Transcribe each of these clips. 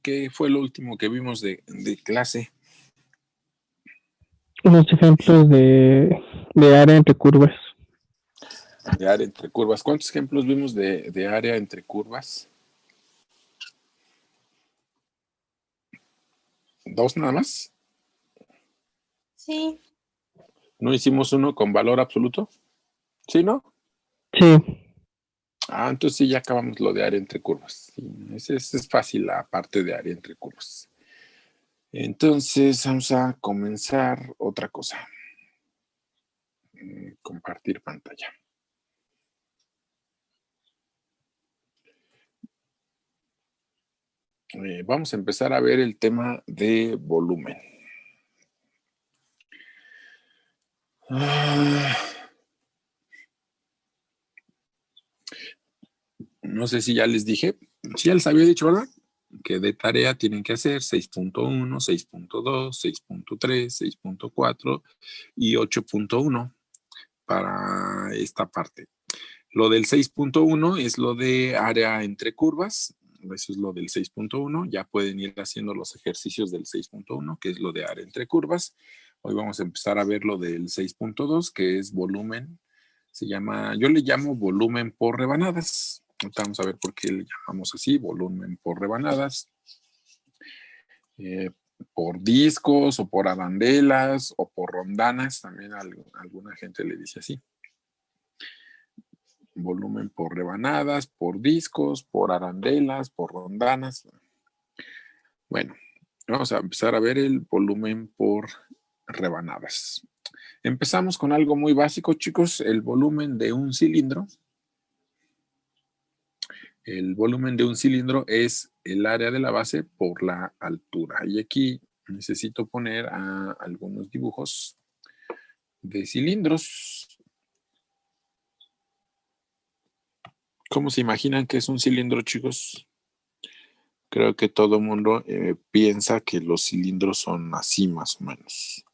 ¿Qué fue lo último que vimos de clase? Unos ejemplos de área entre curvas. De área entre curvas. ¿Cuántos ejemplos vimos de área entre curvas? ¿2 nada más? Sí. ¿No hicimos uno con valor absoluto? ¿Sí, no? Sí. Entonces sí, ya acabamos lo de área entre curvas. Sí, ese es fácil, la parte de área entre curvas. Entonces vamos a comenzar otra cosa. Compartir pantalla. Vamos a empezar a ver el tema de volumen. No sé si ya les dije, sí ya les había dicho, ¿verdad? Que de tarea tienen que hacer 6.1, 6.2, 6.3, 6.4 y 8.1 para esta parte. Lo del 6.1 es lo de área entre curvas, eso es lo del 6.1, ya pueden ir haciendo los ejercicios del 6.1, que es lo de área entre curvas. Hoy vamos a empezar a ver lo del 6.2, que es volumen, yo le llamo volumen por rebanadas. Ahorita vamos a ver por qué le llamamos así, volumen por rebanadas. Por discos o por arandelas o por rondanas, también alguna gente le dice así. Volumen por rebanadas, por discos, por arandelas, por rondanas. Bueno, vamos a empezar a ver el volumen por rebanadas. Empezamos con algo muy básico, chicos, el volumen de un cilindro. El volumen de un cilindro es el área de la base por la altura. Y aquí necesito poner algunos dibujos de cilindros. ¿Cómo se imaginan que es un cilindro, chicos? Creo que todo el mundo piensa que los cilindros son así más o menos.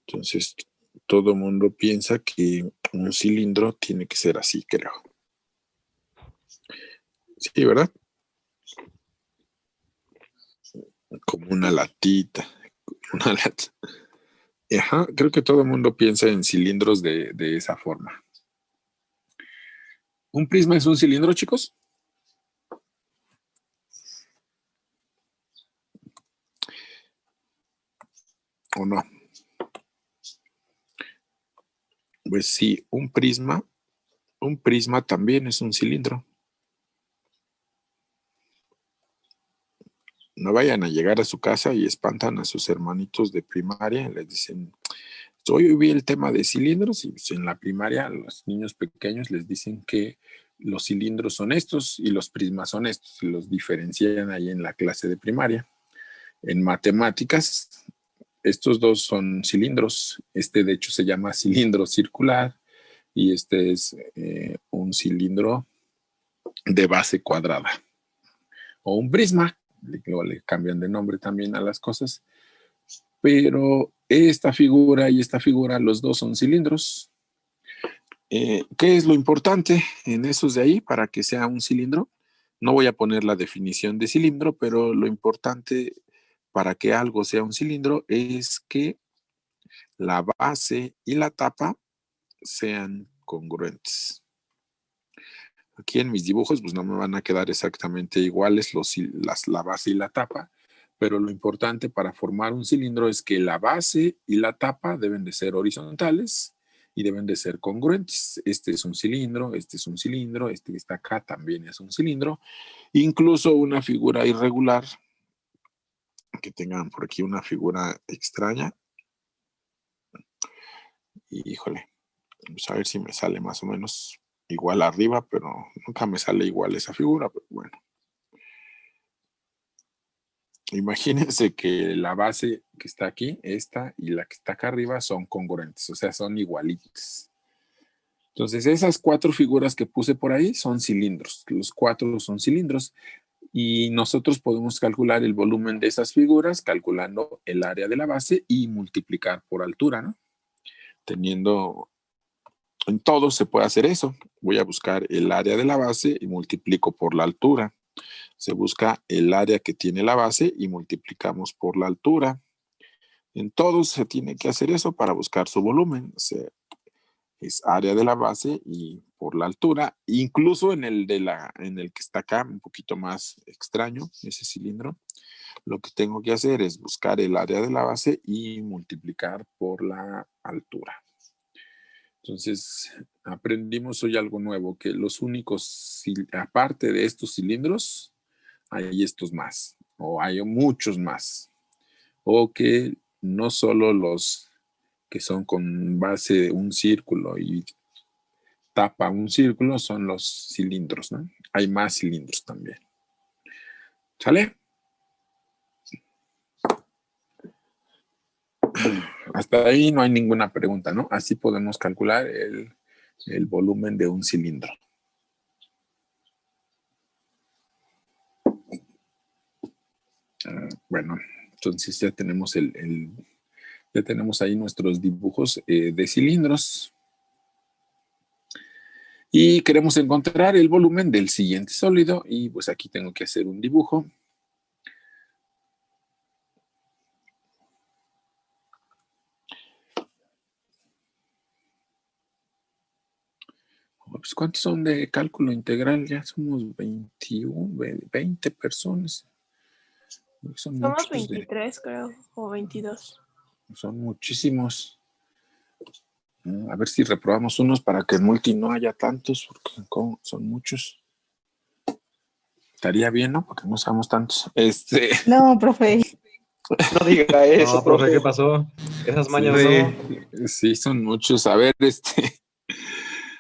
Entonces, todo el mundo piensa que un cilindro tiene que ser así, creo. Sí, ¿verdad? Como una latita. Una lata. Ajá, creo que todo el mundo piensa en cilindros de esa forma. ¿Un prisma es un cilindro, chicos? ¿O no? Pues sí, un prisma también es un cilindro. No vayan a llegar a su casa y espantan a sus hermanitos de primaria. Les dicen, hoy vi el tema de cilindros y en la primaria a los niños pequeños les dicen que los cilindros son estos y los prismas son estos. Y los diferencian ahí en la clase de primaria. En matemáticas, estos dos son cilindros. Este de hecho se llama cilindro circular y este es un cilindro de base cuadrada. O un prisma. Luego le cambian de nombre también a las cosas, pero esta figura y esta figura, los dos son cilindros. ¿Qué es lo importante en esos de ahí para que sea un cilindro? No voy a poner la definición de cilindro, pero lo importante para que algo sea un cilindro es que la base y la tapa sean congruentes. Aquí en mis dibujos pues no me van a quedar exactamente iguales la base y la tapa, pero lo importante para formar un cilindro es que la base y la tapa deben de ser horizontales y deben de ser congruentes. Este es un cilindro, este es un cilindro, este que está acá también es un cilindro. Incluso una figura irregular, que tengan por aquí una figura extraña. Y, híjole, vamos a ver si me sale más o menos igual arriba, pero nunca me sale igual esa figura, pero bueno. Imagínense que la base que está aquí, esta y la que está acá arriba son congruentes, o sea, son igualitas. Entonces, esas 4 figuras que puse por ahí son cilindros. Los 4 son cilindros y nosotros podemos calcular el volumen de esas figuras calculando el área de la base y multiplicar por altura, ¿no? En todo se puede hacer eso. Voy a buscar el área de la base y multiplico por la altura. Se busca el área que tiene la base y multiplicamos por la altura. En todos se tiene que hacer eso para buscar su volumen. Es área de la base y por la altura. Incluso en el que está acá, un poquito más extraño, ese cilindro, lo que tengo que hacer es buscar el área de la base y multiplicar por la altura. Entonces, aprendimos hoy algo nuevo, que los únicos, aparte de estos cilindros, hay estos más, o hay muchos más, o que no solo los que son con base de un círculo y tapa un círculo son los cilindros, ¿no? Hay más cilindros también. ¿Sale? Hasta ahí no hay ninguna pregunta, ¿no? Así podemos calcular el volumen de un cilindro. Bueno, entonces ya tenemos ya tenemos ahí nuestros dibujos de cilindros. Y queremos encontrar el volumen del siguiente sólido y pues aquí tengo que hacer un dibujo. Pues, ¿cuántos son de cálculo integral? Ya somos 20 personas. Somos 23, creo, o 22. Son muchísimos. A ver si reprobamos unos para que en multi no haya tantos, porque son muchos. Estaría bien, ¿no? Porque no seamos tantos. No, profe. No diga eso, No, profe, ¿qué pasó? Esas mañas no. Sí, son muchos. A ver,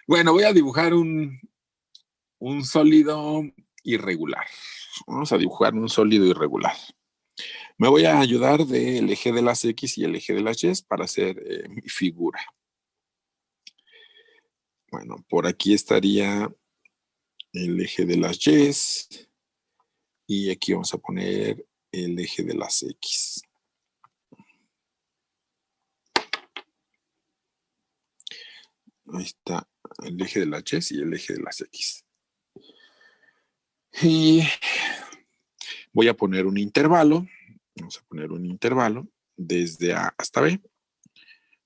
Bueno, voy a dibujar un sólido irregular. Vamos a dibujar un sólido irregular. Me voy a ayudar del eje de las X y el eje de las Y para hacer mi figura. Bueno, por aquí estaría el eje de las Y y aquí vamos a poner el eje de las X. Ahí está el eje de las Y y el eje de las X. Y voy a poner un intervalo. Vamos a poner un intervalo desde A hasta B.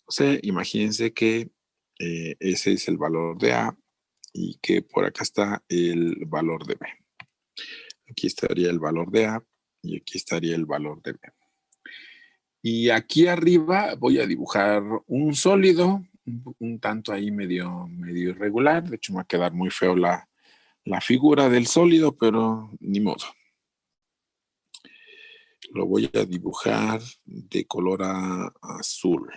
O sea, imagínense que ese es el valor de A y que por acá está el valor de B. Aquí estaría el valor de A y aquí estaría el valor de B. Y aquí arriba voy a dibujar un sólido, un tanto ahí medio irregular. De hecho, me va a quedar muy feo la figura del sólido, pero ni modo. Lo voy a dibujar de color azul.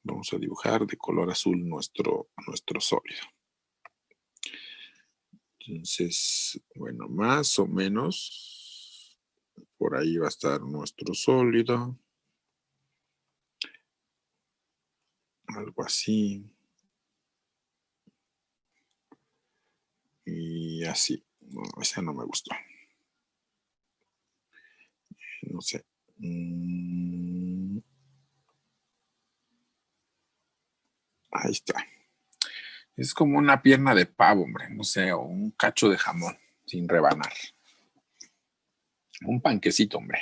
Vamos a dibujar de color azul nuestro sólido. Entonces, bueno, más o menos por ahí va a estar nuestro sólido. Algo así. Y así. No, esa no me gustó. No sé. Ahí está. Es como una pierna de pavo, hombre. No sé, o un cacho de jamón sin rebanar. Un panquecito, hombre.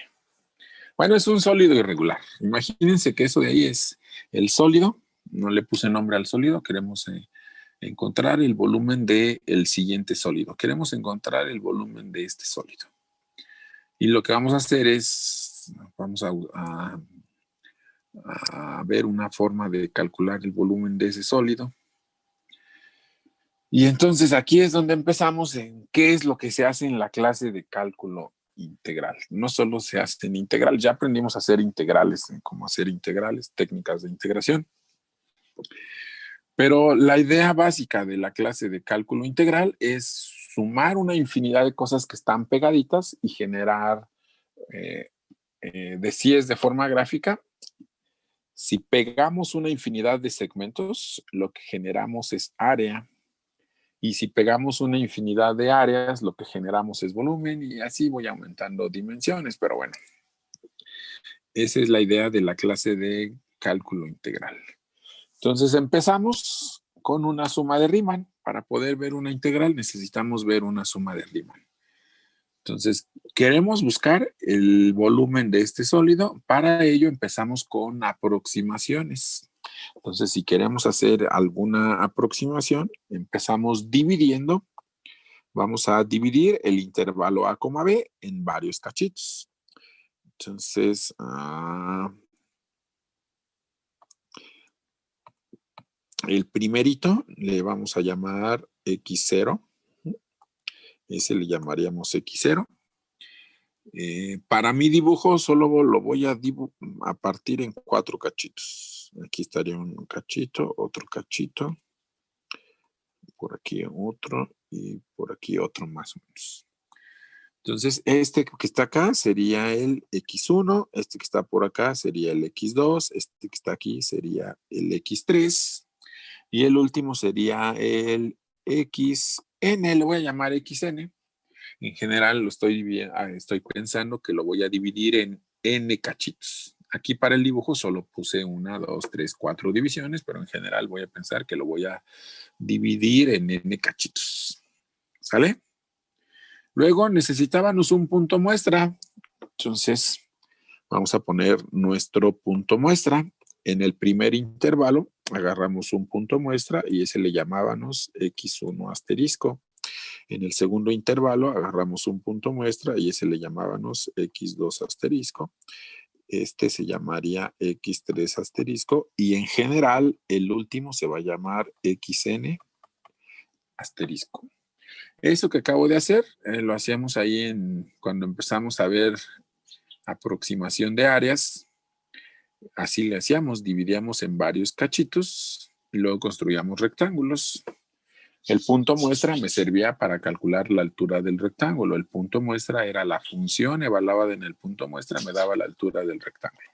Bueno, es un sólido irregular. Imagínense que eso de ahí es el sólido. No le puse nombre al sólido. Queremos encontrar el volumen del siguiente sólido. Queremos encontrar el volumen de este sólido. Y lo que vamos a hacer es, vamos a ver una forma de calcular el volumen de ese sólido. Y entonces aquí es donde empezamos en qué es lo que se hace en la clase de cálculo integral. No solo se hace en integral, ya aprendimos a hacer integrales, cómo hacer integrales, técnicas de integración. Pero la idea básica de la clase de cálculo integral es sumar una infinidad de cosas que están pegaditas y generar de forma gráfica. Si pegamos una infinidad de segmentos, lo que generamos es área. Y si pegamos una infinidad de áreas, lo que generamos es volumen y así voy aumentando dimensiones. Pero bueno, esa es la idea de la clase de cálculo integral. Entonces empezamos con una suma de Riemann. Para poder ver una integral necesitamos ver una suma de Riemann. Entonces, queremos buscar el volumen de este sólido. Para ello empezamos con aproximaciones. Entonces, si queremos hacer alguna aproximación, empezamos dividiendo. Vamos a dividir el intervalo A, B en varios cachitos. Entonces, el primerito le vamos a llamar X0. Ese le llamaríamos X0. Para mi dibujo solo lo voy a partir en 4 cachitos. Aquí estaría un cachito, otro cachito, por aquí otro y por aquí otro más o menos. Entonces, este que está acá sería el X1, este que está por acá sería el X2, este que está aquí sería el X3 y el último sería el XN, le voy a llamar XN. En general estoy pensando que lo voy a dividir en N cachitos. Aquí para el dibujo solo puse 1, 2, 3, 4 divisiones, pero en general voy a pensar que lo voy a dividir en N cachitos. ¿Sale? Luego necesitábamos un punto muestra. Entonces vamos a poner nuestro punto muestra. En el primer intervalo agarramos un punto muestra y ese le llamábamos X1 asterisco. En el segundo intervalo agarramos un punto muestra y ese le llamábamos X2 asterisco. Este se llamaría X3 asterisco y en general el último se va a llamar XN asterisco. Eso que acabo de hacer lo hacíamos ahí cuando empezamos a ver aproximación de áreas. Así le hacíamos, dividíamos en varios cachitos y luego construíamos rectángulos. El punto muestra me servía para calcular la altura del rectángulo. El punto muestra era la función evaluada en el punto muestra, me daba la altura del rectángulo.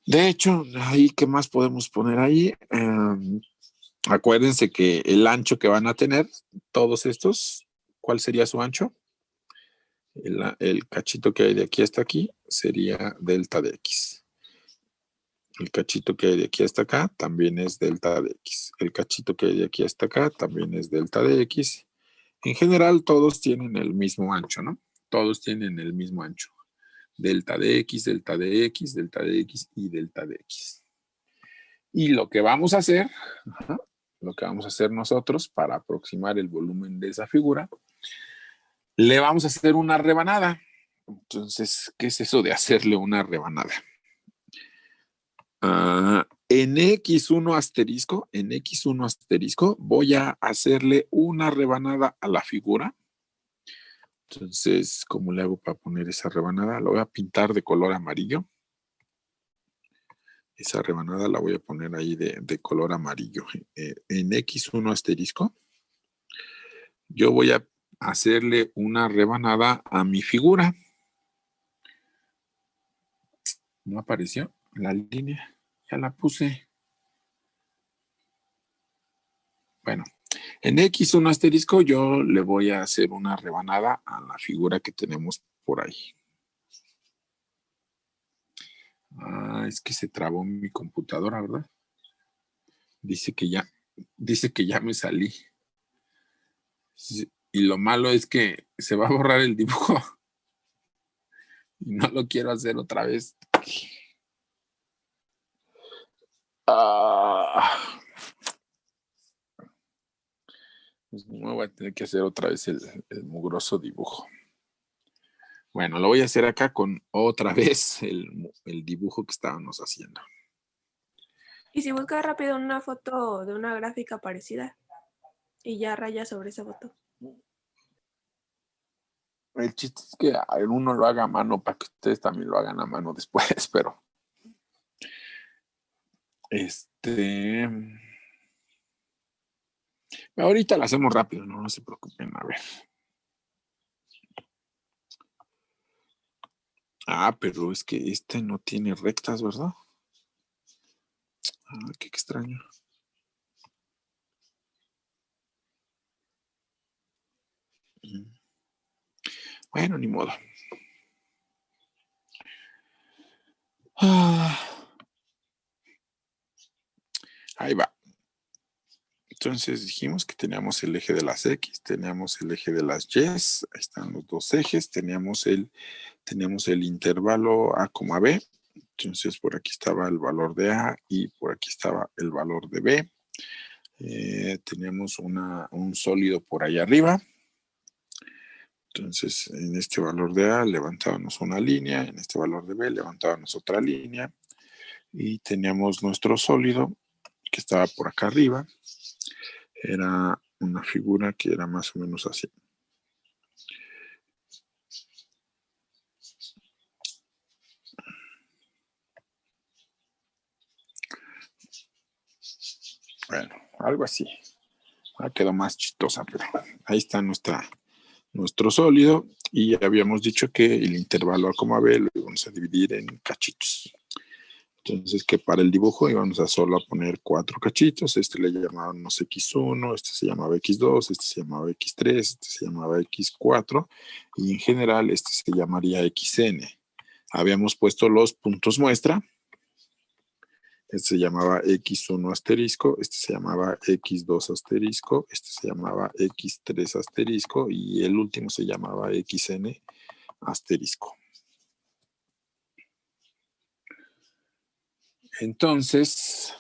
De hecho, ahí, ¿qué más podemos poner ahí? Acuérdense que el ancho que van a tener todos estos, ¿cuál sería su ancho? El cachito que hay de aquí hasta aquí sería delta de X. El cachito que hay de aquí hasta acá también es delta de X. El cachito que hay de aquí hasta acá también es delta de X. En general, todos tienen el mismo ancho, ¿no? Todos tienen el mismo ancho. Delta de X, delta de X, delta de X y delta de X. Y lo que vamos a hacer, nosotros para aproximar el volumen de esa figura, le vamos a hacer una rebanada. Entonces, ¿qué es eso de hacerle una rebanada? En X1 asterisco, voy a hacerle una rebanada a la figura. Entonces, ¿cómo le hago para poner esa rebanada? Lo voy a pintar de color amarillo. Esa rebanada la voy a poner ahí de color amarillo. En X1 asterisco, yo voy a hacerle una rebanada a mi figura. ¿No apareció la línea? Ya la puse. Bueno, en X1 asterisco yo le voy a hacer una rebanada a la figura que tenemos por ahí. Es que se trabó mi computadora, ¿verdad? Dice que ya me salí. Y lo malo es que se va a borrar el dibujo. Y no lo quiero hacer otra vez. Pues no voy a tener que hacer otra vez el mugroso dibujo. Bueno, lo voy a hacer acá con otra vez el dibujo que estábamos haciendo. Y si buscas rápido una foto de una gráfica parecida y ya rayas sobre esa foto. El chiste es que uno lo haga a mano para que ustedes también lo hagan a mano después, pero ahorita lo hacemos rápido, no se preocupen, a ver. Pero es que este no tiene rectas, ¿verdad? Qué extraño. Bueno, ni modo. Ahí va. Entonces dijimos que teníamos el eje de las X, teníamos el eje de las Y, ahí están los dos ejes, teníamos el intervalo A, B. Entonces por aquí estaba el valor de A y por aquí estaba el valor de B. Teníamos un sólido por ahí arriba. Entonces en este valor de A levantábamos una línea, en este valor de B levantábamos otra línea y teníamos nuestro sólido que estaba por acá arriba. Era una figura que era más o menos así. Bueno, algo así. Ahora quedó más chistosa, pero ahí está nuestro sólido y ya habíamos dicho que el intervalo A, B lo íbamos a dividir en cachitos. Entonces que para el dibujo íbamos a solo poner 4 cachitos. Este le llamábamos X1, este se llamaba X2, este se llamaba X3, este se llamaba X4 y en general este se llamaría XN. Habíamos puesto los puntos muestra. Este se llamaba X1 asterisco, este se llamaba X2 asterisco, este se llamaba X3 asterisco y el último se llamaba XN asterisco. Entonces,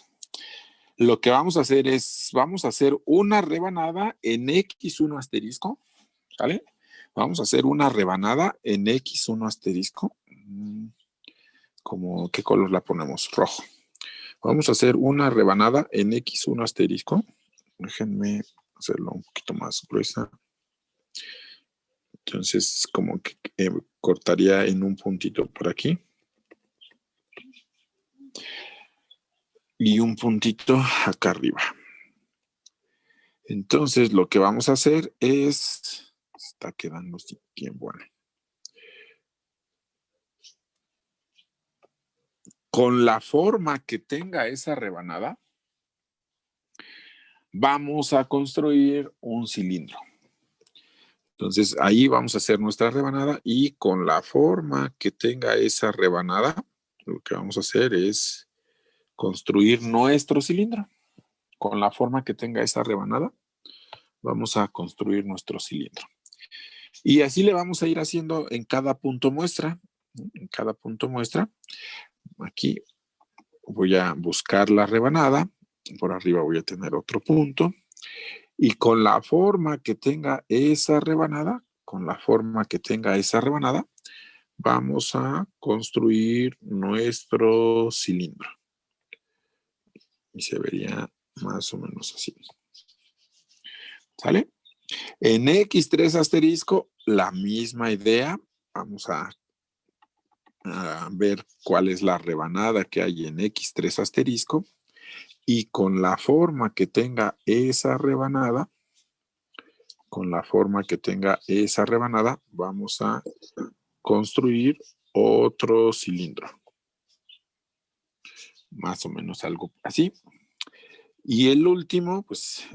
lo que vamos a hacer es, vamos a hacer una rebanada en X1 asterisco, ¿sale? Vamos a hacer una rebanada en X1 asterisco. ¿Qué color la ponemos? Rojo. Vamos a hacer una rebanada en X1 asterisco. Déjenme hacerlo un poquito más gruesa. Entonces, como que cortaría en un puntito por aquí. Y un puntito acá arriba. Entonces, lo que vamos a hacer es... Está quedando bien bueno. Con la forma que tenga esa rebanada, vamos a construir un cilindro. Entonces, ahí vamos a hacer nuestra rebanada y con la forma que tenga esa rebanada, lo que vamos a hacer es construir nuestro cilindro. Con la forma que tenga esa rebanada, vamos a construir nuestro cilindro. Y así le vamos a ir haciendo en cada punto muestra. En cada punto muestra, aquí voy a buscar la rebanada. Por arriba voy a tener otro punto. Y con la forma que tenga esa rebanada, vamos a construir nuestro cilindro. Y se vería más o menos así. ¿Sale? En X3 asterisco, la misma idea. Vamos a ver cuál es la rebanada que hay en X3 asterisco. Y con la forma que tenga esa rebanada, vamos a construir otro cilindro. Más o menos algo así. Y el último, pues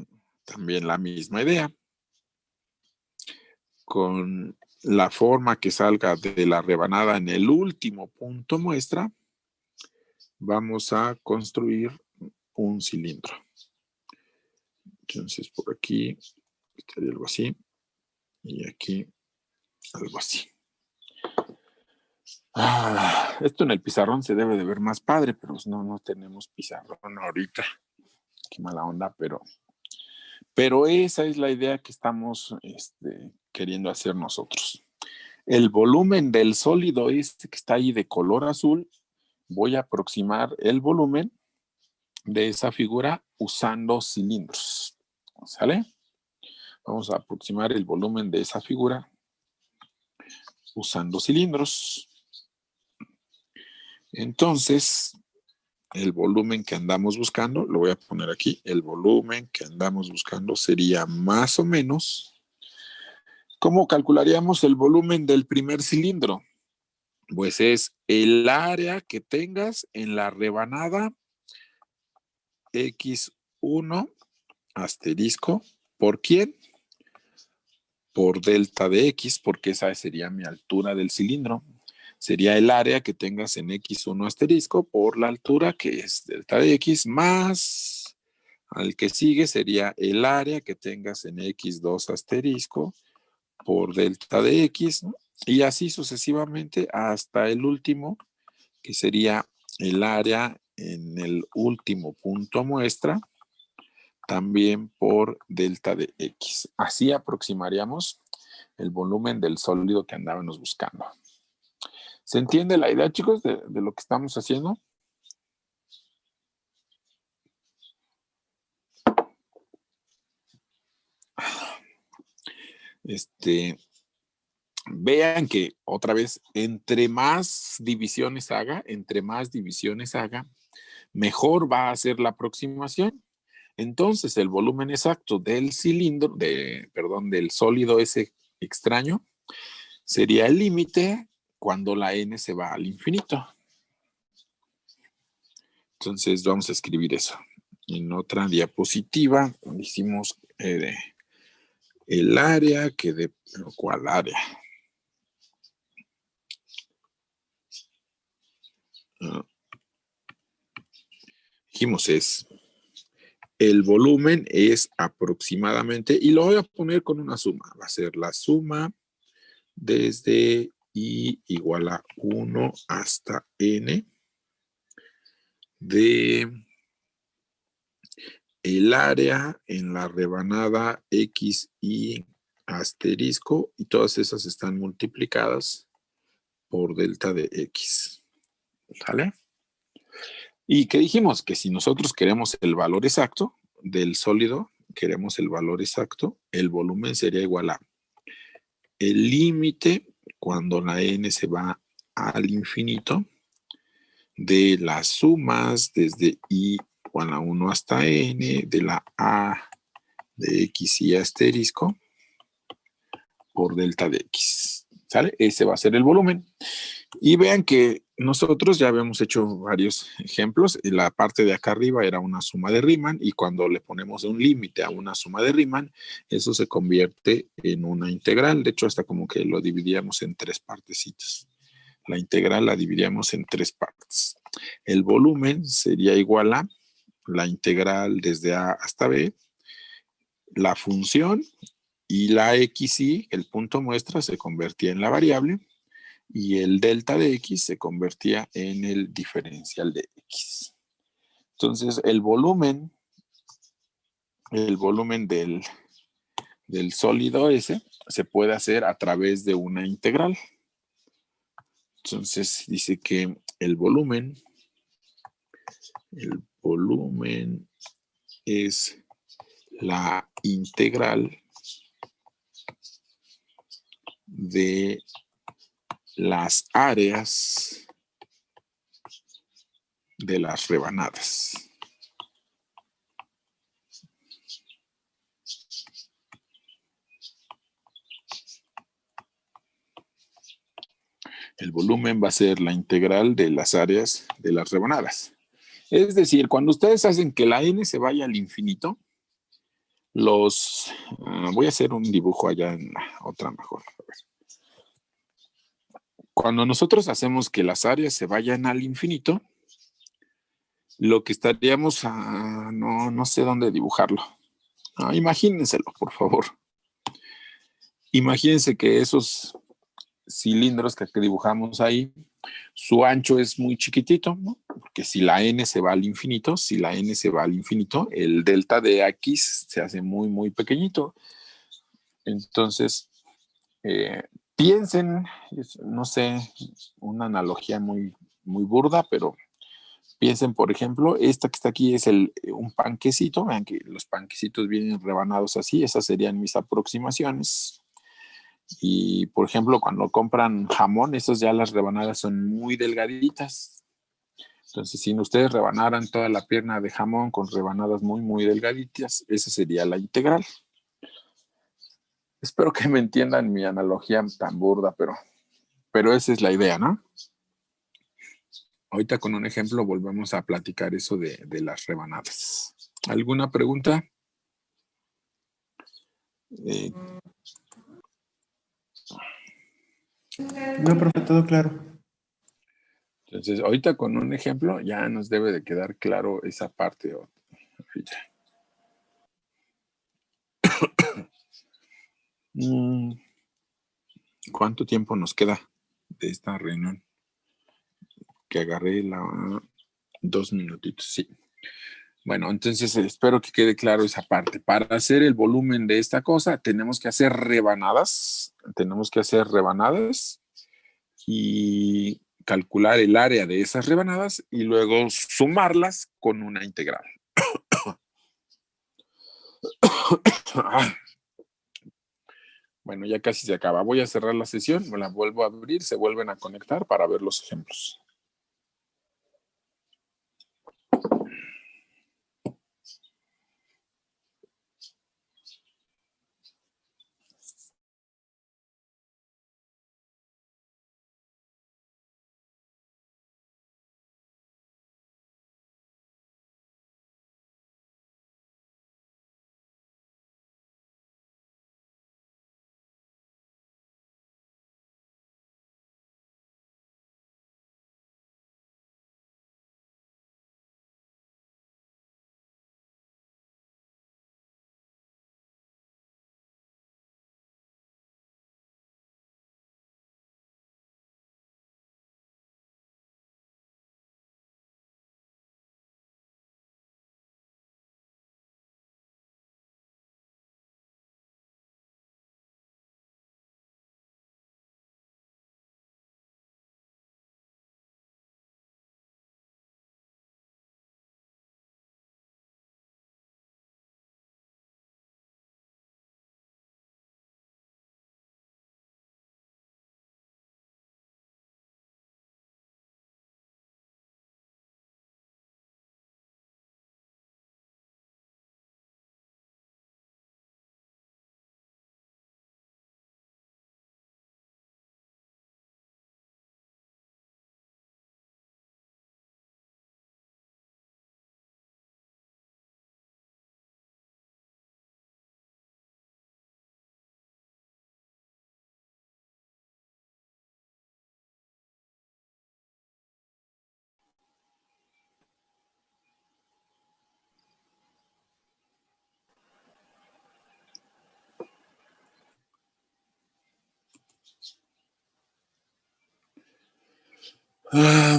también la misma idea. Con la forma que salga de la rebanada en el último punto muestra, vamos a construir un cilindro. Entonces por aquí estaría algo así y aquí algo así. Esto en el pizarrón se debe de ver más padre, pero no tenemos pizarrón ahorita. Qué mala onda, pero esa es la idea que estamos queriendo hacer nosotros. El volumen del sólido que está ahí de color azul, voy a aproximar el volumen de esa figura usando cilindros. ¿Sale? Vamos a aproximar el volumen de esa figura usando cilindros. Entonces, el volumen que andamos buscando, lo voy a poner aquí, el volumen que andamos buscando sería más o menos, ¿cómo calcularíamos el volumen del primer cilindro? Pues es el área que tengas en la rebanada X1 asterisco, ¿por quién? Por delta de X, porque esa sería mi altura del cilindro. Sería el área que tengas en X1 asterisco por la altura que es delta de X más Al que sigue sería el área que tengas en x2 asterisco por delta de x, ¿no? Y así sucesivamente hasta el último, que sería el área en el último punto muestra, también por delta de x. Así aproximaríamos el volumen del sólido que andábamos buscando. ¿Se entiende la idea, chicos, de lo que estamos haciendo? Vean que otra vez, entre más divisiones haga, mejor va a ser la aproximación. Entonces, el volumen exacto del cilindro, del sólido ese extraño, sería el límite cuando la n se va al infinito. Entonces, vamos a escribir eso. En otra diapositiva, hicimos el área, ¿cuál área? Dijimos el volumen es aproximadamente, y lo voy a poner con una suma, va a ser la suma desde i igual a 1 hasta n de el área en la rebanada x y asterisco, y todas esas están multiplicadas por delta de x. ¿Sale? ¿Y qué dijimos? Que si nosotros queremos el valor exacto del sólido, el volumen sería igual a el límite cuando la n se va al infinito de las sumas desde i igual a 1 hasta n de la a de x y asterisco por delta de x. ¿Sale? Ese va a ser el volumen. Y vean que nosotros ya habíamos hecho varios ejemplos. La parte de acá arriba era una suma de Riemann, y cuando le ponemos un límite a una suma de Riemann, eso se convierte en una integral. De hecho, hasta como que lo dividíamos en 3 partecitas. La integral la dividíamos en 3 partes. El volumen sería igual a la integral desde a hasta b, la función, y la xy, el punto muestra, se convertía en la variable, y el delta de x se convertía en el diferencial de x. Entonces, el volumen del sólido ese se puede hacer a través de una integral. Entonces, dice que el volumen es la integral de las áreas de las rebanadas. El volumen va a ser la integral de las áreas de las rebanadas. Es decir, cuando ustedes hacen que la n se vaya al infinito, voy a hacer un dibujo allá en la otra mejor. A ver. Cuando nosotros hacemos que las áreas se vayan al infinito, lo que estaríamos, no sé dónde dibujarlo. Imagínenselo, por favor. Imagínense que esos cilindros que dibujamos ahí, su ancho es muy chiquitito, ¿no? Porque si la n se va al infinito, el delta de x se hace muy, muy pequeñito. Entonces, piensen, no sé, una analogía muy, muy burda, pero piensen, por ejemplo, esta que está aquí es un panquecito. Vean que los panquecitos vienen rebanados así. Esas serían mis aproximaciones. Y, por ejemplo, cuando compran jamón, esas ya las rebanadas son muy delgaditas. Entonces, si ustedes rebanaran toda la pierna de jamón con rebanadas muy, muy delgaditas, esa sería la integral. Espero que me entiendan mi analogía tan burda, pero esa es la idea, ¿no? Ahorita con un ejemplo volvemos a platicar eso de las rebanadas. ¿Alguna pregunta? No, profe, todo claro. Entonces, ahorita con un ejemplo ya nos debe de quedar claro esa parte. Ahorita. ¿Cuánto tiempo nos queda de esta reunión? Que agarré 2 minutitos, sí. Bueno, entonces espero que quede claro esa parte. Para hacer el volumen de esta cosa, tenemos que hacer rebanadas. Y calcular el área de esas rebanadas y luego sumarlas con una integral. Bueno, ya casi se acaba. Voy a cerrar la sesión, me la vuelvo a abrir, se vuelven a conectar para ver los ejemplos.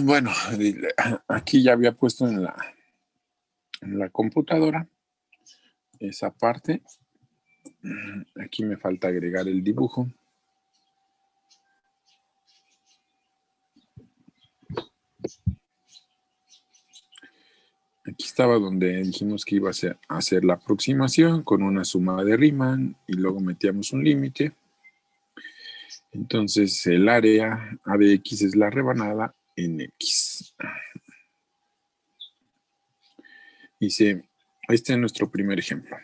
Bueno, aquí ya había puesto en la computadora esa parte. Aquí me falta agregar el dibujo. Aquí estaba donde dijimos que iba a hacer la aproximación con una suma de Riemann y luego metíamos un límite. Entonces el área A de X es la rebanada en X. Dice, este es nuestro primer ejemplo.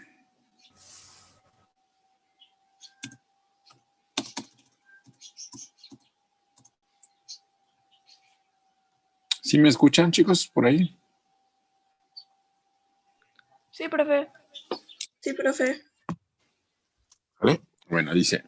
¿Sí me escuchan, chicos, por ahí? Sí, profe. Sí, profe. ¿Vale? Bueno, dice.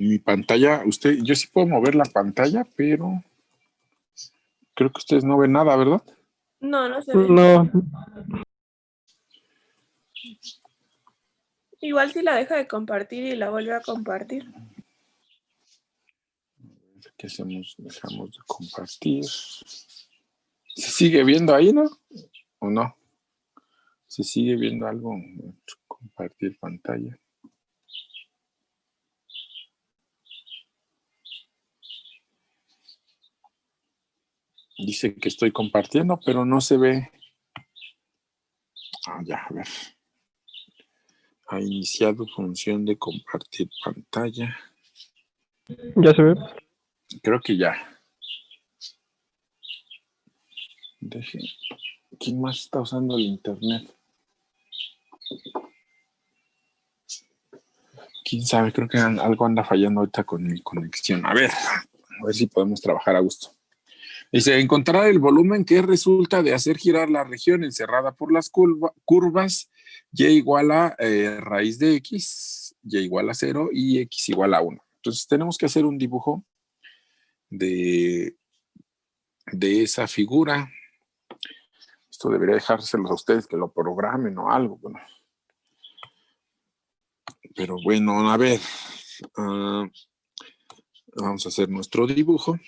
Mi pantalla, yo sí puedo mover la pantalla, pero creo que ustedes no ven nada, ¿verdad? No, no se ve. No, Igual si la deja de compartir y la vuelve a compartir. ¿Qué hacemos? Dejamos de compartir. ¿Se sigue viendo ahí, no? ¿O no? ¿Se sigue viendo algo? Compartir pantalla. Dice que estoy compartiendo, pero no se ve. Ya, a ver. Ha iniciado función de compartir pantalla. ya se ve. Creo que ya. ¿Quién más está usando el internet? ¿Quién sabe? Creo que algo anda fallando ahorita con mi conexión. A ver si podemos trabajar a gusto. Dice, encontrar el volumen que resulta de hacer girar la región encerrada por las curvas y igual a raíz de x, y igual a 0 y x igual a 1. Entonces tenemos que hacer un dibujo de esa figura. Esto debería dejárselos a ustedes que lo programen o algo. Bueno. Pero bueno, a ver. Vamos a hacer nuestro dibujo.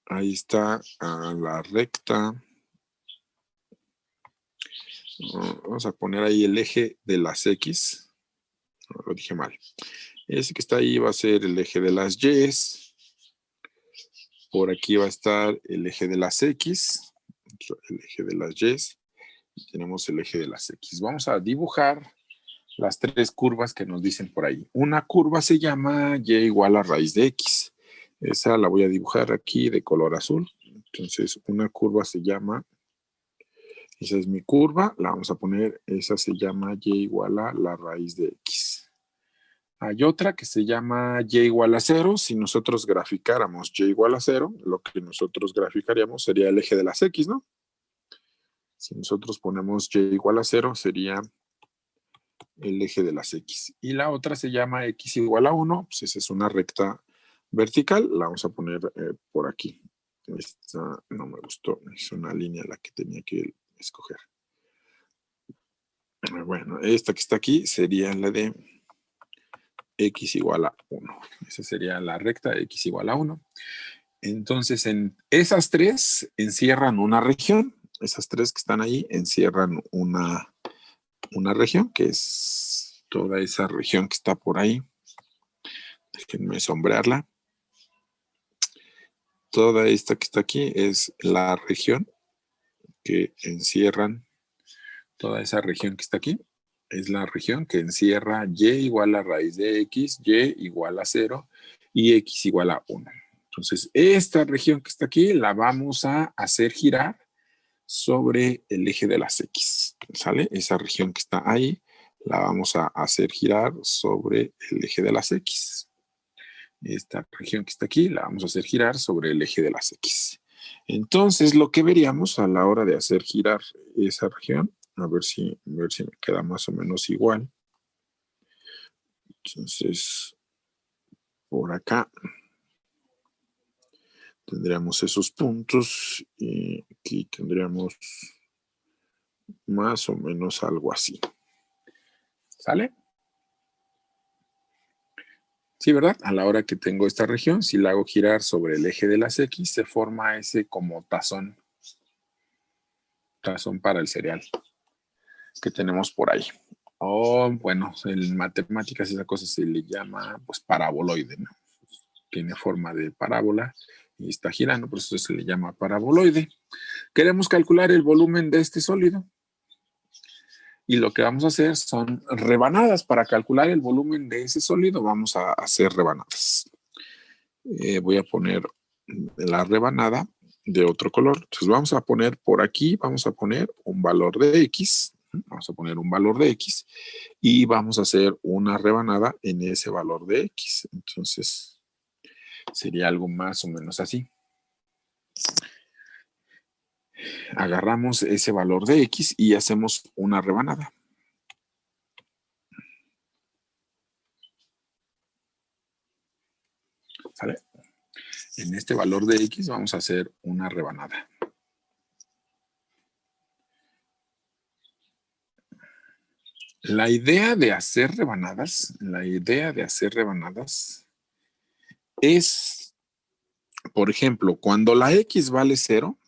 Ahí está la recta. Vamos a poner ahí el eje de las X. No, lo dije mal. Ese que está ahí va a ser el eje de las Y. Por aquí va a estar el eje de las X. El eje de las Y. Y tenemos el eje de las X. Vamos a dibujar las 3 curvas que nos dicen por ahí. Una curva se llama Y igual a raíz de X. Esa la voy a dibujar aquí de color azul. Entonces, una curva se llama, esa es mi curva, la vamos a poner, esa se llama Y igual a la raíz de X. Hay otra que se llama Y igual a 0. Si nosotros graficáramos Y igual a 0, lo que nosotros graficaríamos sería el eje de las X, ¿no? Si nosotros ponemos Y igual a 0, sería el eje de las X. Y la otra se llama X igual a 1, pues esa es una recta vertical, la vamos a poner por aquí. Esta no me gustó, es una línea la que tenía que escoger. Bueno, esta que está aquí sería la de X igual a 1. Esa sería la recta X igual a 1. Entonces, en esas 3 encierran una región. Esas 3 que están ahí encierran una región, que es toda esa región que está por ahí. Déjenme sombrearla. Toda esta que está aquí es la región que encierran, toda esa región que está aquí, es la región que encierra Y igual a raíz de X, Y igual a 0 y X igual a 1. Entonces, esta región que está aquí la vamos a hacer girar sobre el eje de las X, ¿sale? Esa región que está ahí la vamos a hacer girar sobre el eje de las X. Esta región que está aquí la vamos a hacer girar sobre el eje de las X. Entonces, lo que veríamos a la hora de hacer girar esa región, a ver si me queda más o menos igual. Entonces, por acá tendríamos esos puntos y aquí tendríamos más o menos algo así. ¿Sale? Sí, ¿verdad? A la hora que tengo esta región, si la hago girar sobre el eje de las X, se forma ese como tazón para el cereal que tenemos por ahí. O, bueno, en matemáticas esa cosa se le llama, pues, paraboloide, ¿no? Tiene forma de parábola y está girando, por eso se le llama paraboloide. Queremos calcular el volumen de este sólido. Y lo que vamos a hacer son rebanadas. Para calcular el volumen de ese sólido, vamos a hacer rebanadas. Voy a poner la rebanada de otro color. Entonces vamos a poner por aquí, vamos a poner un valor de X. Vamos a poner un valor de X y vamos a hacer una rebanada en ese valor de X. Entonces sería algo más o menos así. Agarramos ese valor de X y hacemos una rebanada. ¿Sale? En este valor de X vamos a hacer una rebanada. La idea de hacer rebanadas es, por ejemplo, cuando la X vale 0,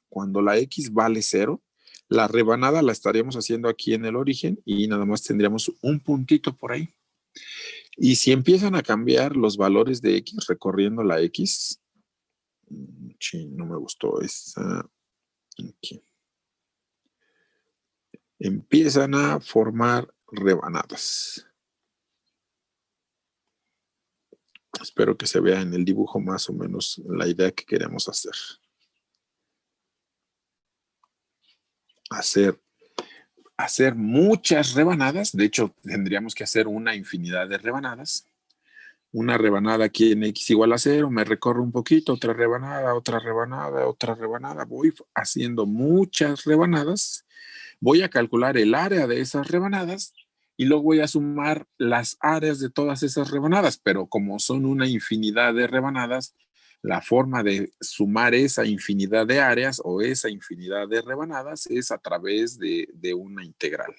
la rebanada la estaríamos haciendo aquí en el origen y nada más tendríamos un puntito por ahí. Y si empiezan a cambiar los valores de X recorriendo la X, no me gustó esa aquí. Empiezan a formar rebanadas. Espero que se vea en el dibujo más o menos la idea que queremos hacer. Hacer muchas rebanadas. De hecho, tendríamos que hacer una infinidad de rebanadas. una rebanada aquí en x igual a 0, me recorro un poquito, otra rebanada, otra rebanada, otra rebanada, voy haciendo muchas rebanadas, voy a calcular el área de esas rebanadas y luego voy a sumar las áreas de todas esas rebanadas, pero como son una infinidad de rebanadas, la forma de sumar esa infinidad de áreas o esa infinidad de rebanadas es a través de una integral.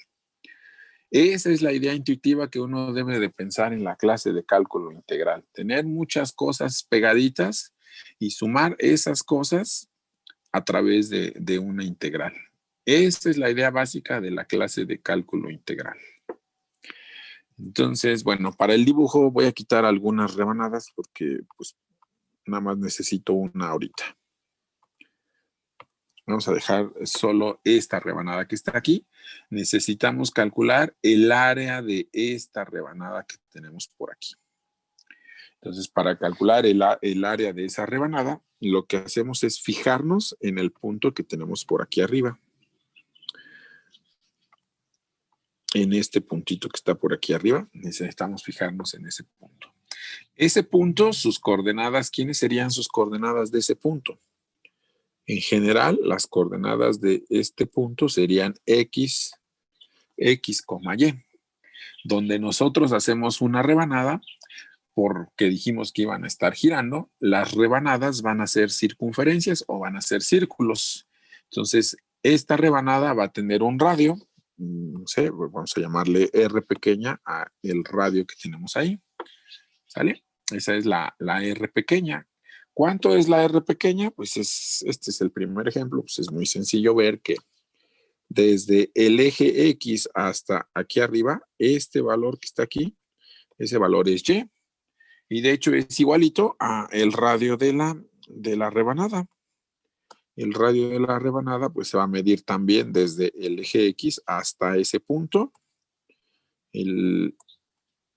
Esa es la idea intuitiva que uno debe de pensar en la clase de cálculo integral. Tener muchas cosas pegaditas y sumar esas cosas a través de una integral. Esa es la idea básica de la clase de cálculo integral. Entonces, bueno, para el dibujo voy a quitar algunas rebanadas porque pues nada más necesito una ahorita. Vamos a dejar solo esta rebanada que está aquí. Necesitamos calcular el área de esta rebanada que tenemos por aquí. Entonces, para calcular el área de esa rebanada, lo que hacemos es fijarnos en el punto que tenemos por aquí arriba. En este puntito que está por aquí arriba, necesitamos fijarnos en ese punto. Ese punto, sus coordenadas, ¿quiénes serían sus coordenadas de ese punto? En general, las coordenadas de este punto serían x, y, donde nosotros hacemos una rebanada porque dijimos que iban a estar girando. Las rebanadas van a ser circunferencias o van a ser círculos. Entonces, esta rebanada va a tener un radio, no sé, vamos a llamarle r pequeña a el radio que tenemos ahí. ¿Sale? Esa es la r pequeña. ¿Cuánto es la r pequeña? Pues este es el primer ejemplo. Pues es muy sencillo ver que desde el eje X hasta aquí arriba, este valor que está aquí, ese valor es Y. Y de hecho es igualito a el radio de la rebanada. El radio de la rebanada pues se va a medir también desde el eje X hasta ese punto. El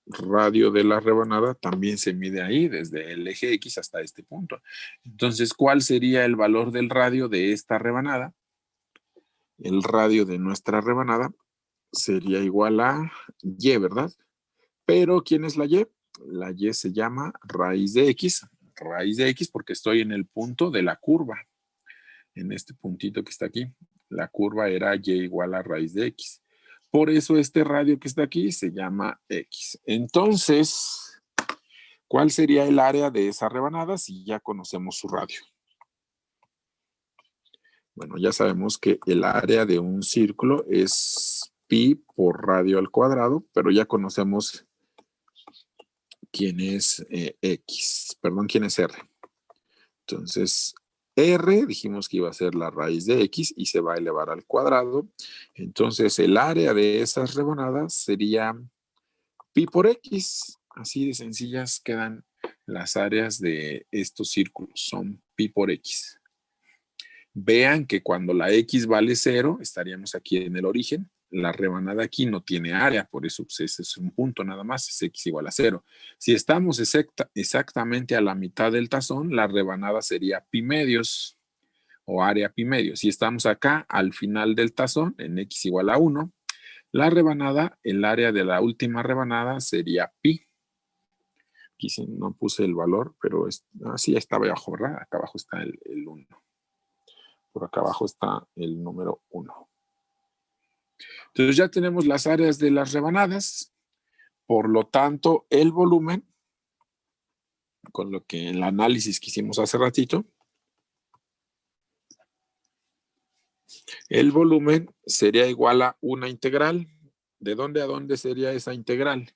radio de la rebanada también se mide ahí, desde el eje X hasta este punto. Entonces, ¿cuál sería el valor del radio de esta rebanada? El radio de nuestra rebanada sería igual a Y, ¿verdad? Pero, ¿quién es la Y? La Y se llama raíz de X porque estoy en el punto de la curva. En este puntito que está aquí, la curva era Y igual a raíz de X. Por eso este radio que está aquí se llama X. Entonces, ¿cuál sería el área de esa rebanada si ya conocemos su radio? Bueno, ya sabemos que el área de un círculo es pi por radio al cuadrado, pero ya conocemos quién es X, perdón, quién es R. Entonces, R dijimos que iba a ser la raíz de X y se va a elevar al cuadrado. Entonces, el área de esas rebanadas sería pi por X. Así de sencillas quedan las áreas de estos círculos. Son pi por X. Vean que cuando la X vale 0, estaríamos aquí en el origen. La rebanada aquí no tiene área, por eso pues, ese es un punto nada más, es X igual a 0. Si estamos exactamente a la mitad del tazón, la rebanada sería pi medios o área pi medios. Si estamos acá al final del tazón, en X igual a 1, la rebanada, el área de la última rebanada sería pi. Aquí no puse el valor, pero así está abajo, ¿verdad? Acá abajo está el 1. Por acá abajo está el número 1. Entonces ya tenemos las áreas de las rebanadas. Por lo tanto, el volumen, con lo que el análisis que hicimos hace ratito, el volumen sería igual a una integral. ¿De dónde a dónde sería esa integral?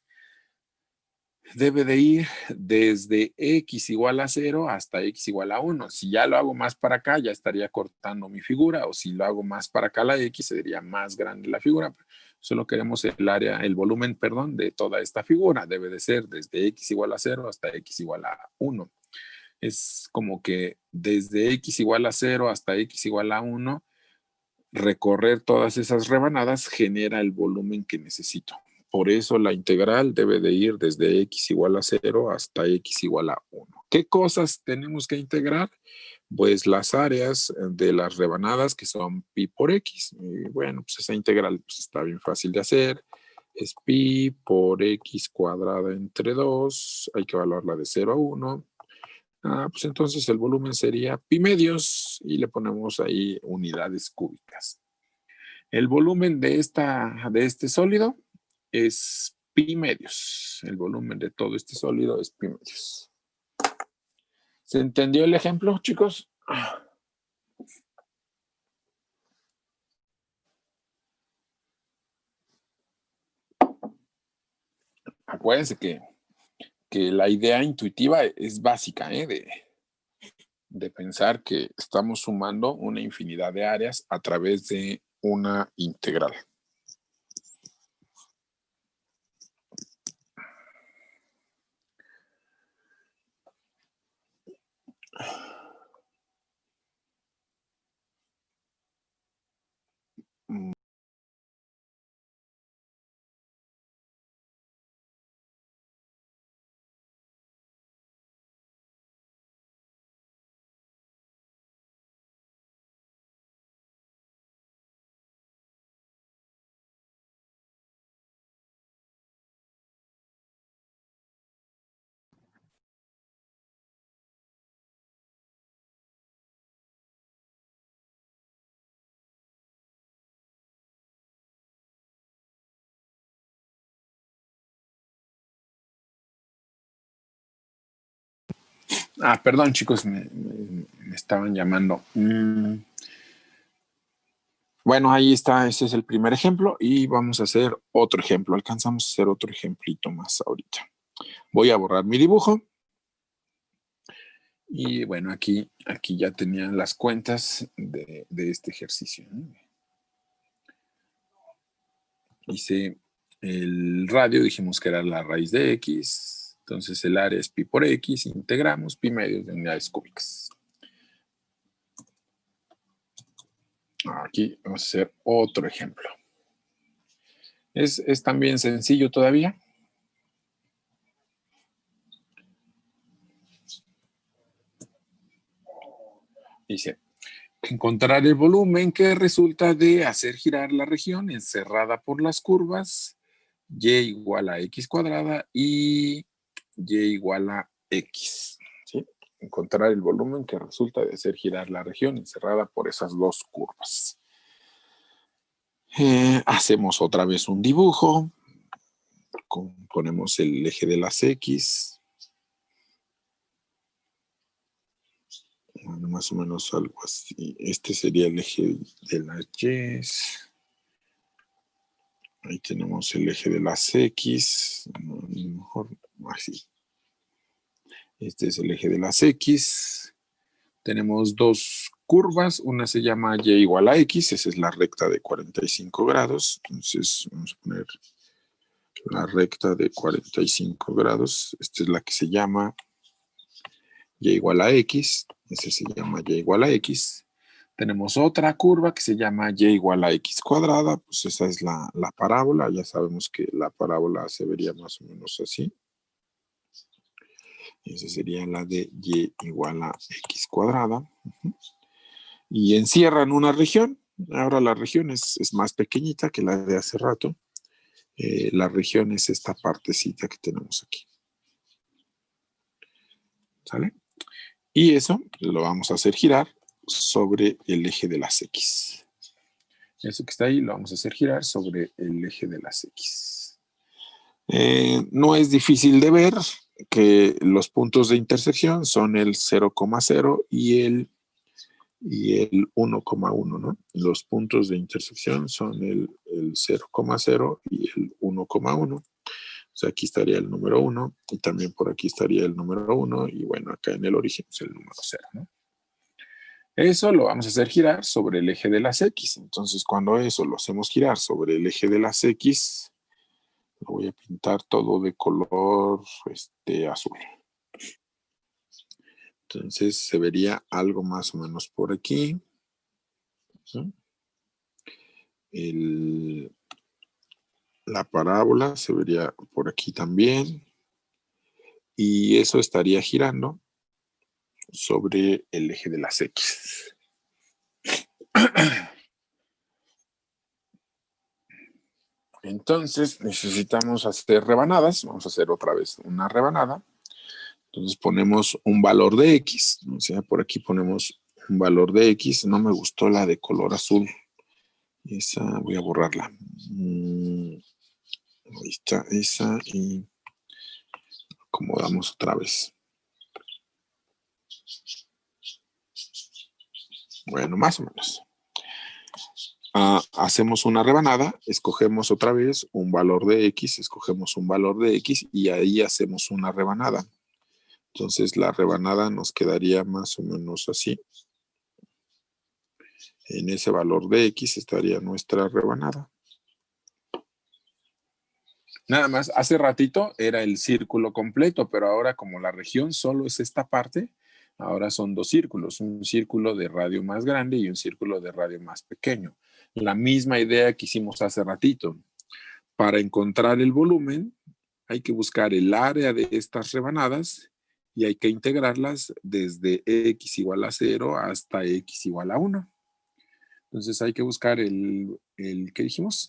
Debe de ir desde X igual a 0 hasta X igual a 1. Si ya lo hago más para acá, ya estaría cortando mi figura, o si lo hago más para acá la X, sería más grande la figura. Solo queremos el volumen, de toda esta figura. Debe de ser desde X igual a 0 hasta X igual a 1. Es como que desde X igual a 0 hasta X igual a 1, recorrer todas esas rebanadas genera el volumen que necesito. Por eso la integral debe de ir desde X igual a 0 hasta X igual a 1. ¿Qué cosas tenemos que integrar? Pues las áreas de las rebanadas que son pi por X. Y bueno, pues esa integral pues está bien fácil de hacer. es pi por x cuadrada entre 2. Hay que evaluarla de 0 a 1. Pues entonces el volumen sería pi medios y le ponemos ahí unidades cúbicas. El volumen de este sólido es pi medios. El volumen de todo este sólido es pi medios. ¿Se entendió el ejemplo, chicos? Acuérdense que la idea intuitiva es básica, de pensar que estamos sumando una infinidad de áreas a través de una integral. Perdón, chicos, me estaban llamando. Bueno, ahí está, ese es el primer ejemplo y vamos a hacer otro ejemplo. Alcanzamos a hacer otro ejemplito más ahorita. Voy a borrar mi dibujo. Y bueno, aquí ya tenían las cuentas de este ejercicio, ¿no? Hice el radio, dijimos que era la raíz de x. Entonces el área es pi por x. Integramos pi medios de unidades cúbicas. Aquí vamos a hacer otro ejemplo. Es también sencillo todavía. Dice, encontrar el volumen que resulta de hacer girar la región encerrada por las curvas y igual a x cuadrada y y igual a x. ¿Sí? Encontrar el volumen que resulta de hacer girar la región encerrada por esas dos curvas. Hacemos otra vez un dibujo. Ponemos el eje de las x. Bueno, más o menos algo así. Este sería el eje de las y. Ahí tenemos el eje de las x. A lo mejor así. Este es el eje de las x. Tenemos dos curvas. Una se llama y igual a x. Esa es la recta de 45 grados. Entonces vamos a poner la recta de 45 grados. Esta es la que se llama y igual a x. Esa se llama y igual a x. Tenemos otra curva que se llama y igual a x cuadrada. Pues esa es la parábola. Ya sabemos que la parábola se vería más o menos así. Esa sería la de y igual a x cuadrada. Y encierran una región. Ahora la región es más pequeñita que la de hace rato. La región es esta partecita que tenemos aquí. ¿Sale? Y eso lo vamos a hacer girar sobre el eje de las x. Eso que está ahí lo vamos a hacer girar sobre el eje de las x. No es difícil de ver que los puntos de intersección son el 0,0 y el 1,1, ¿no? Los puntos de intersección son el 0,0 y el 1,1. O sea, aquí estaría el número 1 y también por aquí estaría el número 1 y bueno, acá en el origen es el número 0, ¿no? Eso lo vamos a hacer girar sobre el eje de las x. Entonces, cuando eso lo hacemos girar sobre el eje de las x, lo voy a pintar todo de color azul. Entonces, se vería algo más o menos por aquí. ¿Sí? La parábola se vería por aquí también. Y eso estaría girando sobre el eje de las x. Entonces necesitamos hacer rebanadas. Vamos a hacer otra vez una rebanada. Entonces ponemos un valor de X. O sea, por aquí ponemos un valor de X. No me gustó la de color azul. Esa voy a borrarla. Ahí está esa y acomodamos otra vez. Bueno, más o menos. Hacemos una rebanada, escogemos otra vez un valor de X, escogemos un valor de X y ahí hacemos una rebanada. Entonces la rebanada nos quedaría más o menos así. En ese valor de X estaría nuestra rebanada. Nada más, hace ratito era el círculo completo, pero ahora como la región solo es esta parte, ahora son dos círculos, un círculo de radio más grande y un círculo de radio más pequeño. La misma idea que hicimos hace ratito. Para encontrar el volumen, hay que buscar el área de estas rebanadas y hay que integrarlas desde x igual a 0 hasta x igual a 1. Entonces hay que buscar ¿qué dijimos?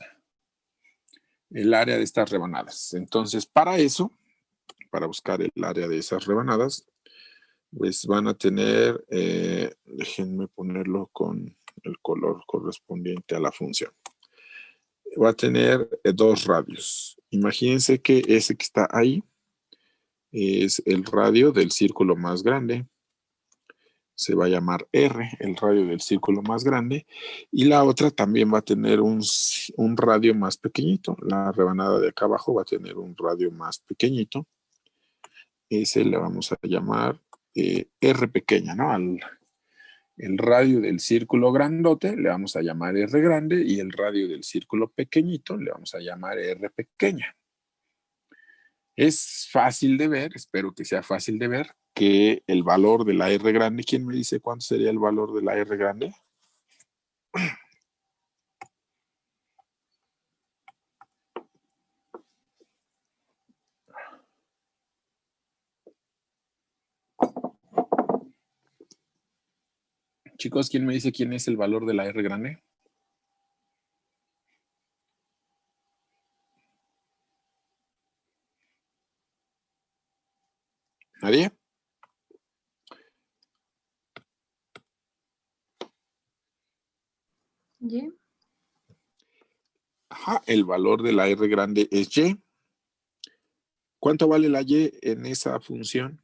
El área de estas rebanadas. Entonces, para eso, para buscar el área de esas rebanadas, pues van a tener, déjenme ponerlo con el color correspondiente a la función. Va a tener dos radios. Imagínense que ese que está ahí es el radio del círculo más grande. Se va a llamar R, el radio del círculo más grande, y la otra también va a tener un radio más pequeñito. La rebanada de acá abajo va a tener un radio más pequeñito. Ese le vamos a llamar R pequeña, ¿no? El radio del círculo grandote le vamos a llamar R grande y el radio del círculo pequeñito le vamos a llamar R pequeña. Es fácil de ver, espero que sea fácil de ver, que el valor de la R grande, ¿quién me dice cuánto sería el valor de la R grande? Chicos, ¿quién me dice quién es el valor de la R grande? ¿Nadie? ¿Y? Ajá, el valor de la R grande es Y. ¿Cuánto vale la Y en esa función?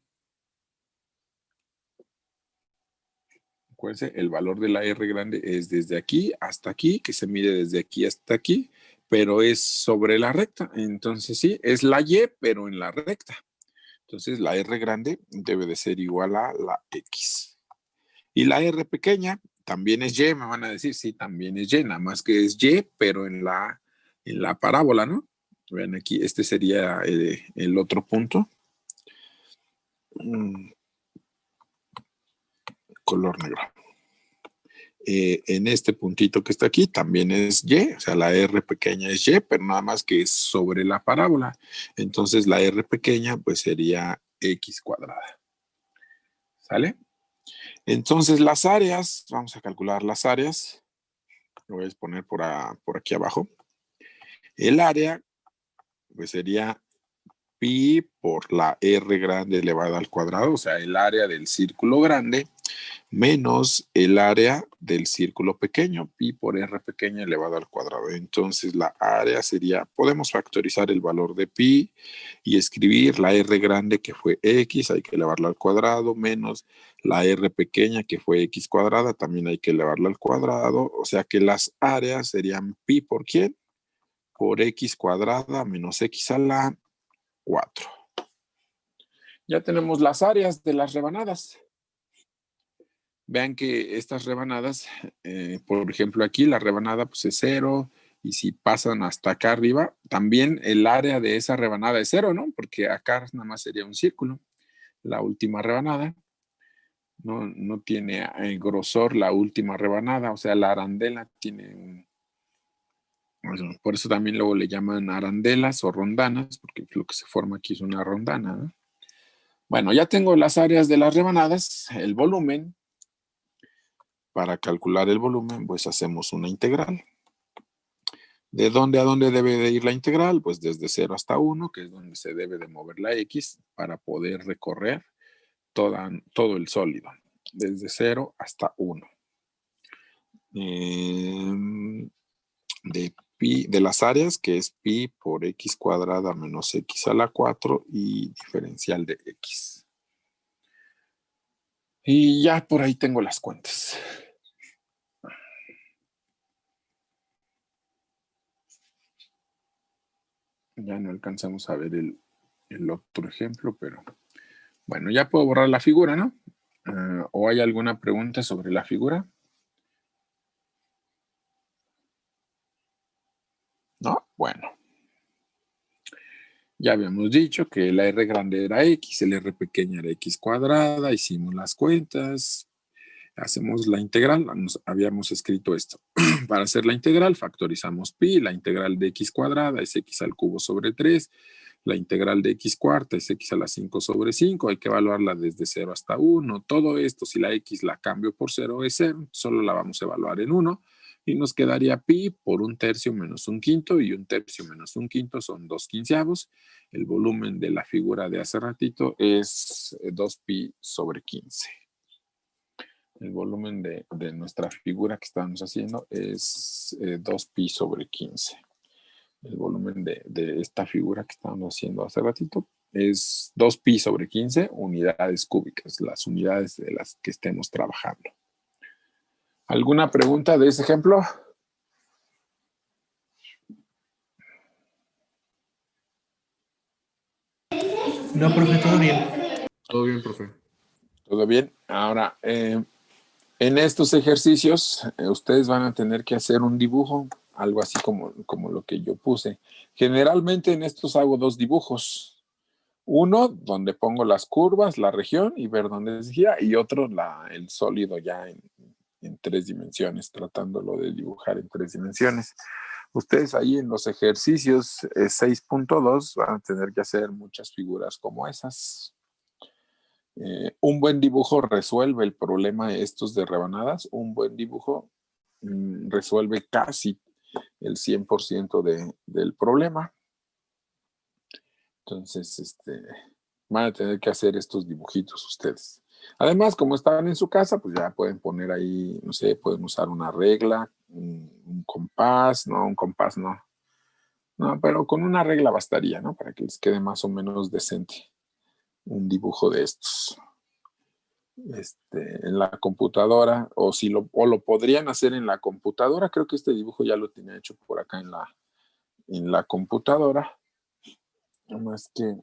Acuérdense, el valor de la R grande es desde aquí hasta aquí, que se mide desde aquí hasta aquí, pero es sobre la recta. Entonces sí, es la Y, pero en la recta. Entonces la R grande debe de ser igual a la X. Y la R pequeña también es Y, me van a decir, sí, también es Y, nada más que es Y, pero en la parábola, ¿no? Vean aquí, este sería el otro punto. Color negro. En este puntito que está aquí también es Y, o sea, la R pequeña es Y, pero nada más que es sobre la parábola. Entonces la R pequeña pues sería X cuadrada. ¿Sale? Entonces las áreas, vamos a calcular las áreas. Lo voy a poner por aquí abajo. El área pues sería pi por la R grande elevada al cuadrado, o sea, el área del círculo grande menos el área del círculo pequeño, pi por R pequeña elevado al cuadrado. Entonces la área sería, podemos factorizar el valor de pi y escribir la R grande que fue X, hay que elevarla al cuadrado, menos la R pequeña que fue X cuadrada, también hay que elevarla al cuadrado, o sea que las áreas serían pi por ¿quién? Por X cuadrada menos X a la 4. Ya tenemos las áreas de las rebanadas. Vean que estas rebanadas, por ejemplo aquí la rebanada pues es 0 y si pasan hasta acá arriba, también el área de esa rebanada es 0, ¿no? Porque acá nada más sería un círculo. La última rebanada no tiene grosor la última rebanada, o sea, la arandela tiene por eso también luego le llaman arandelas o rondanas, porque lo que se forma aquí es una rondana, ¿no? Bueno, ya tengo las áreas de las rebanadas, el volumen. Para calcular el volumen, pues hacemos una integral. ¿De dónde a dónde debe de ir la integral? Pues desde 0 hasta 1, que es donde se debe de mover la X para poder recorrer todo el sólido. Desde 0 hasta 1. De las áreas, que es pi por x cuadrada menos x a la 4 y diferencial de x. Y ya por ahí tengo las cuentas. Ya no alcanzamos a ver el otro ejemplo, pero bueno, ya puedo borrar la figura, ¿no? ¿O hay alguna pregunta sobre la figura? No, bueno. Ya habíamos dicho que la R grande era X, el R pequeña era X cuadrada, hicimos las cuentas, hacemos la integral, habíamos escrito esto. Para hacer la integral, factorizamos pi, la integral de X cuadrada es X al cubo sobre 3, la integral de X cuarta es X a la 5 sobre 5, hay que evaluarla desde 0 hasta 1, todo esto, si la X la cambio por 0 es 0, solo la vamos a evaluar en 1, y nos quedaría pi por 1/3 menos 1/5, y 1/3 menos 1/5 son 2/15. El volumen de la figura de hace ratito es 2pi sobre 15. El volumen de nuestra figura que estábamos haciendo es 2pi sobre 15. El volumen de esta figura que estábamos haciendo hace ratito es 2pi sobre 15 unidades cúbicas, las unidades de las que estemos trabajando. ¿Alguna pregunta de ese ejemplo? No, profe, todo bien. Todo bien, profe. ¿Todo bien? Ahora, en estos ejercicios, ustedes van a tener que hacer un dibujo, algo así como lo que yo puse. Generalmente en estos hago 2 dibujos. Uno, donde pongo las curvas, la región y ver dónde se gira, y otro, el sólido ya en 3 dimensiones, tratándolo de dibujar en 3 dimensiones. Ustedes ahí en los ejercicios 6.2 van a tener que hacer muchas figuras como esas. Un buen dibujo resuelve el problema estos de rebanadas. Un buen dibujo resuelve casi el 100% del problema. Entonces, van a tener que hacer estos dibujitos ustedes. Además, como están en su casa, pues ya pueden poner ahí, no sé, pueden usar una regla, un compás, no, un compás no. No, pero con una regla bastaría, ¿no? Para que les quede más o menos decente un dibujo de estos. En la computadora, o lo podrían hacer en la computadora. Creo que este dibujo ya lo tenía hecho por acá en la computadora. Nada más que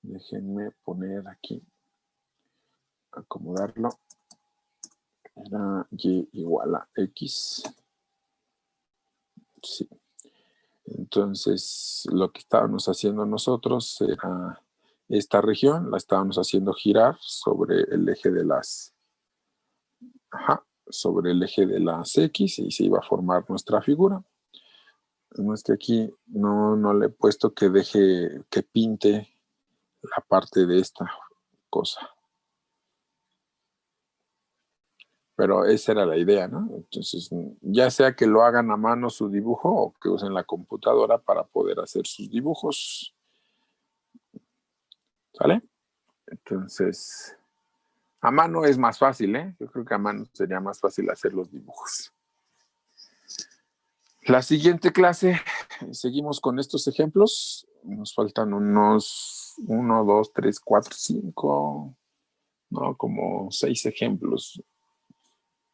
déjenme poner aquí, acomodarlo. Era y igual a x. Sí. Entonces, lo que estábamos haciendo nosotros era esta región, la estábamos haciendo girar sobre el eje de las sobre el eje de las X, y se iba a formar nuestra figura. No es que aquí no le he puesto que pinte la parte de esta cosa. Pero esa era la idea, ¿no? Entonces, ya sea que lo hagan a mano su dibujo o que usen la computadora para poder hacer sus dibujos. ¿Sale? Entonces, a mano es más fácil, ¿eh? Yo creo que a mano sería más fácil hacer los dibujos. La siguiente clase, seguimos con estos ejemplos. Nos faltan unos 1, 2, 3, 4, 5, no, como 6 ejemplos.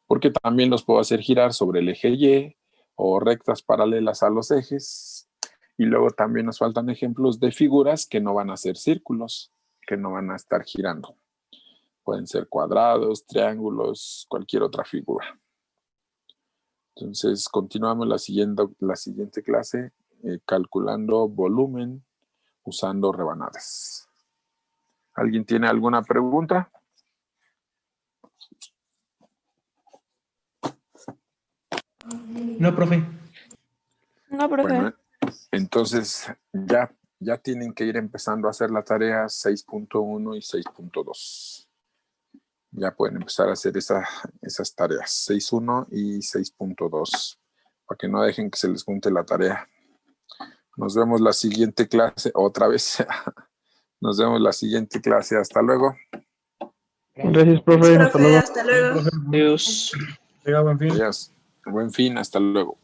Porque también los puedo hacer girar sobre el eje Y o rectas paralelas a los ejes. Y luego también nos faltan ejemplos de figuras que no van a ser círculos, que no van a estar girando. Pueden ser cuadrados, triángulos, cualquier otra figura. Entonces, continuamos la siguiente clase calculando volumen usando rebanadas. ¿Alguien tiene alguna pregunta? No, profe. No, profe. Bueno, entonces ya tienen que ir empezando a hacer la tarea 6.1 y 6.2. Ya pueden empezar a hacer esas tareas, 6.1 y 6.2. para que no dejen que se les junte la tarea. Nos vemos la siguiente clase, otra vez. Nos vemos la siguiente clase. Hasta luego. Gracias, profe. Hasta luego. Hasta luego. Adiós. Llega buen fin. Adiós. Buen fin. Hasta luego.